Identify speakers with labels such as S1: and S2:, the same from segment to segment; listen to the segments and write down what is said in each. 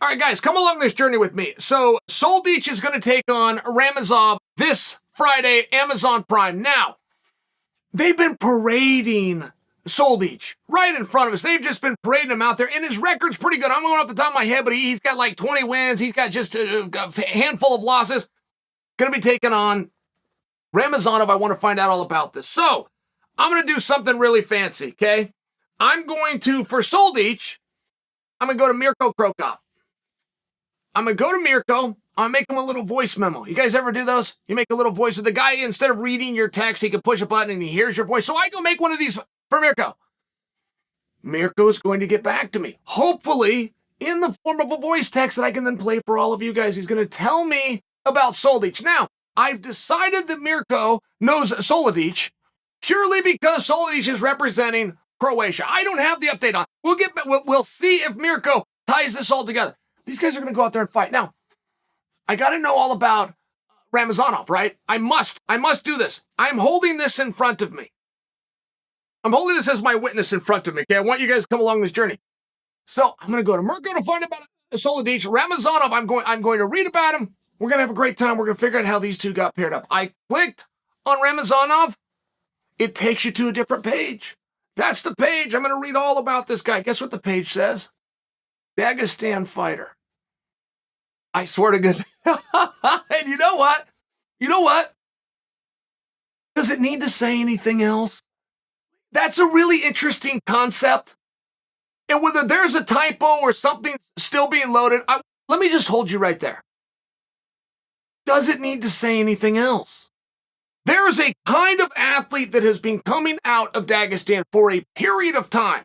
S1: All right, guys, come along this journey with me. So Soldic is going to take on Ramazanov this Friday, Amazon Prime. Now, they've been parading Soldic right in front of us. They've just been parading him out there, and his record's pretty good. I'm going off the top of my head, but he's got like 20 wins. He's got just a handful of losses. Going to be taking on Ramazanov. I want to find out all about this. So I'm going to do something really fancy, okay? I'm going to, for Soldic, I'm going to go to Mirko Krokop. I'm going to go to Mirko. I'll make him a little voice memo. You guys ever do those? You make a little voice with the guy, instead of reading your text, he can push a button and he hears your voice. So I go make one of these for Mirko. Mirko's going to get back to me, hopefully in the form of a voice text that I can then play for all of you guys. He's going to tell me about Soldic. Now, I've decided that Mirko knows Soldic purely because Soldic is representing Croatia. I don't have the update on. We'll see if Mirko ties this all together. These guys are going to go out there and fight. Now, I got to know all about Ramazanov, right? I must do this. I'm holding this in front of me. I'm holding this as my witness in front of me, okay? I want you guys to come along this journey. So I'm going to go to Mirko to find about Soldic. Ramazanov, I'm going to read about him. We're going to have a great time. We're going to figure out how these two got paired up. I clicked on Ramazanov. It takes you to a different page. That's the page. I'm going to read all about this guy. Guess what the page says? Dagestan fighter. I swear to goodness. And you know what? You know what? Does it need to say anything else? That's a really interesting concept. And whether there's a typo or something still being loaded, let me just hold you right there. Does it need to say anything else? There is a kind of athlete that has been coming out of Dagestan for a period of time.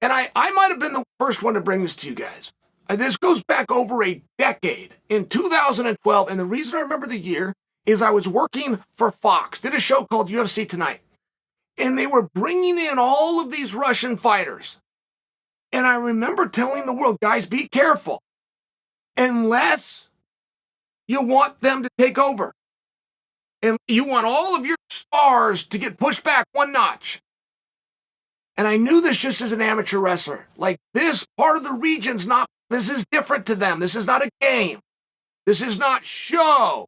S1: And I might have been the first one to bring this to you guys. This goes back over a decade, in 2012, and the reason I remember the year is I was working for Fox, did a show called UFC Tonight, and they were bringing in all of these Russian fighters. And I remember telling the world, guys, be careful, unless you want them to take over, and you want all of your stars to get pushed back one notch. And I knew this just as an amateur wrestler. Like, this part of the region's not, this is different to them. This is not a game. This is not show.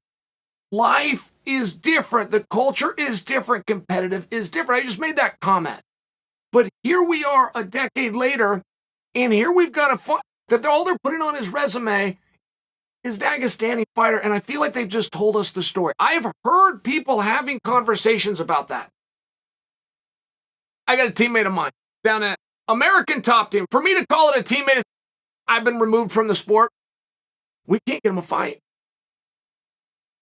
S1: Life is different. The culture is different. Competitive is different. I just made that comment. But here we are a decade later, and here we've got a fight that all they're putting on his resume is Dagestani fighter, and I feel like they've just told us the story. I've heard people having conversations about that. I got a teammate of mine down at American Top Team. For me to call it a teammate, I've been removed from the sport. We can't get him a fight.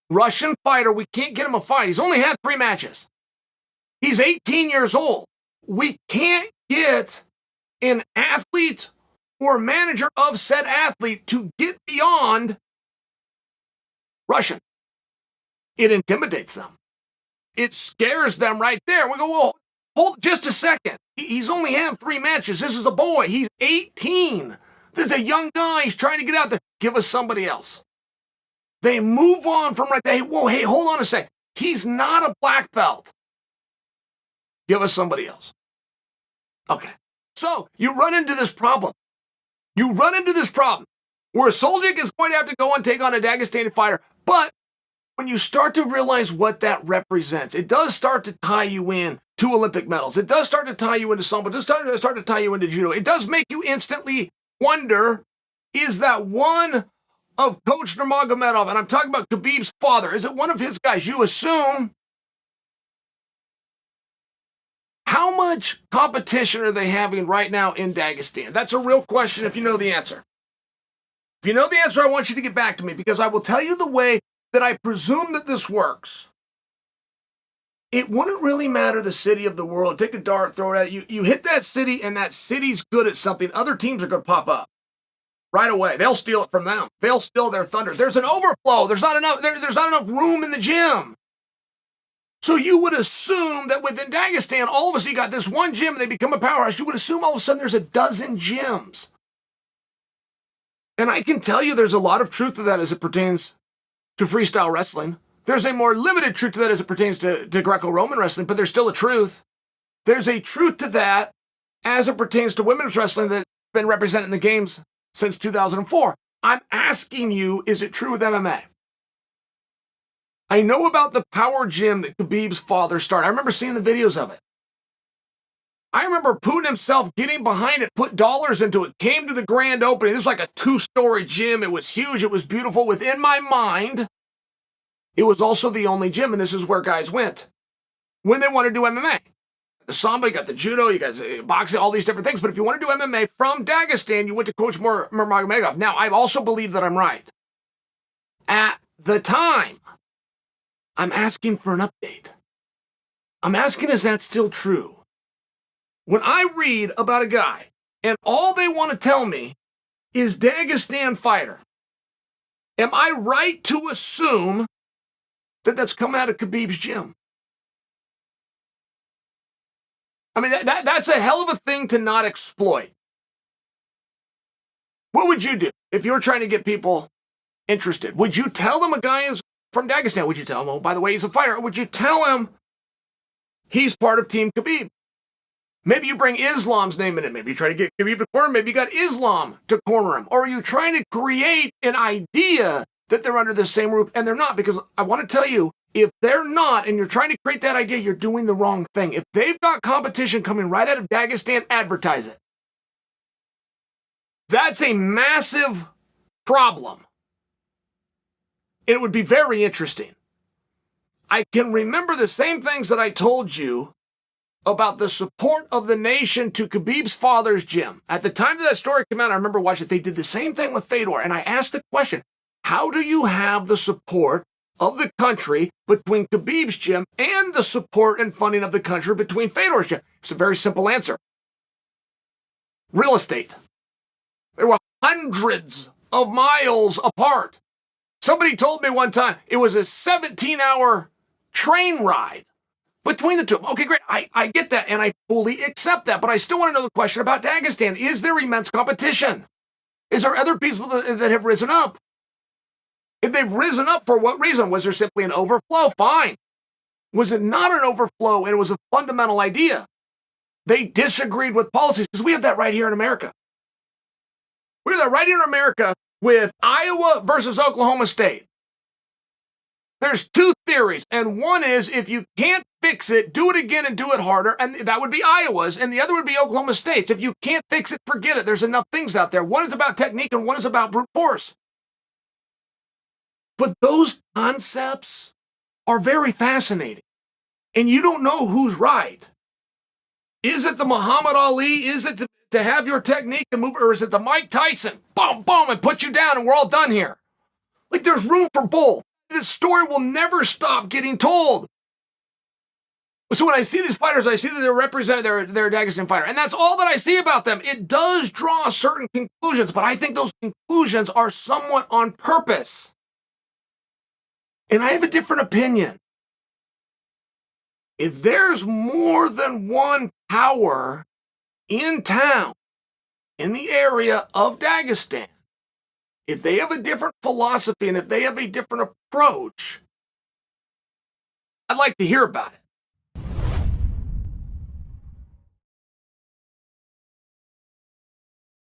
S1: Russian fighter, we can't get him a fight. He's only had 3 matches. He's 18 years old. We can't get an athlete or manager of said athlete to get beyond Russian. It intimidates them. It scares them right there. We go, well, hold just a second. He's only had 3 matches. This is a boy. He's 18. This is a young guy. He's trying to get out there. Give us somebody else. They move on from right there. Hey, whoa, hey, hold on a second. He's not a black belt. Give us somebody else. Okay. So you run into this problem. Where Soldic is going to have to go and take on a Dagestani fighter. But when you start to realize what that represents, it does start to tie you in to Olympic medals. It does start to tie you into sambo. It does start to tie you into judo. It does make you instantly wonder, is that one of Coach Nurmagomedov, and I'm talking about Khabib's father, is it one of his guys? You assume. How much competition are they having right now in Dagestan? That's a real question if you know the answer. If you know the answer, I want you to get back to me, because I will tell you the way that I presume that this works. It wouldn't really matter the city of the world. Take a dart, throw it at it. You hit that city, and that city's good at something. Other teams are going to pop up right away. They'll steal it from them. They'll steal their thunder. There's an overflow. There's not enough room in the gym. So you would assume that within Dagestan, all of a sudden you got this one gym and they become a powerhouse. You would assume all of a sudden there's a dozen gyms. And I can tell you there's a lot of truth to that as it pertains to freestyle wrestling. There's a more limited truth to that as it pertains to Greco-Roman wrestling, but there's still a truth. There's a truth to that as it pertains to women's wrestling that's been represented in the games since 2004. I'm asking you, is it true with MMA? I know about the power gym that Khabib's father started. I remember seeing the videos of it. I remember Putin himself getting behind it, put dollars into it, came to the grand opening. This was like a 2-story gym. It was huge. It was beautiful. Within my mind, it was also the only gym, and this is where guys went when they want to do MMA. The Sambo, you got the judo, you guys boxing, all these different things. But if you want to do MMA from Dagestan, you went to Coach Murad. Now, I also believe that I'm right. At the time, I'm asking for an update. I'm asking, is that still true? When I read about a guy, and all they want to tell me is Dagestan fighter, am I right to assume that that's coming out of Khabib's gym? I mean, that's a hell of a thing to not exploit. What would you do if you were trying to get people interested? Would you tell them a guy is from Dagestan? Would you tell him, oh, by the way, he's a fighter? Or would you tell him he's part of Team Khabib? Maybe you bring Islam's name in it. Maybe you try to get Khabib to corner him. Maybe you got Islam to corner him. Or are you trying to create an idea that they're under the same roof? And they're not, because I want to tell you, if they're not, and you're trying to create that idea, you're doing the wrong thing. If they've got competition coming right out of Dagestan, advertise it. That's a massive problem. And it would be very interesting. I can remember the same things that I told you about the support of the nation to Khabib's father's gym. At the time that story came out, I remember watching it. They did the same thing with Fedor. And I asked the question, how do you have the support of the country between Khabib's gym and the support and funding of the country between Fedor's gym? It's a very simple answer. Real estate. They were hundreds of miles apart. Somebody told me one time it was a 17-hour train ride between the two. Okay, great. I get that, and I fully accept that, but I still want to know the question about Dagestan. Is there immense competition? Is there other people that have risen up? If they've risen up, for what reason? Was there simply an overflow? Fine. Was it not an overflow and it was a fundamental idea? They disagreed with policies, because we have that right here in America. We have that right here in America with Iowa versus Oklahoma State. There's two theories, and one is if you can't fix it, do it again and do it harder, and that would be Iowa's, and the other would be Oklahoma State's. If you can't fix it, forget it. There's enough things out there. One is about technique and one is about brute force. But those concepts are very fascinating, and you don't know who's right. Is it the Muhammad Ali? Is it to have your technique and move, or is it the Mike Tyson? Boom, boom, and put you down, and we're all done here. Like, there's room for both. This story will never stop getting told. So when I see these fighters, I see that they're represented, they're a Dagestan fighter, and that's all that I see about them. It does draw certain conclusions, but I think those conclusions are somewhat on purpose. And I have a different opinion. If there's more than one power in town, in the area of Dagestan, if they have a different philosophy and if they have a different approach, I'd like to hear about it.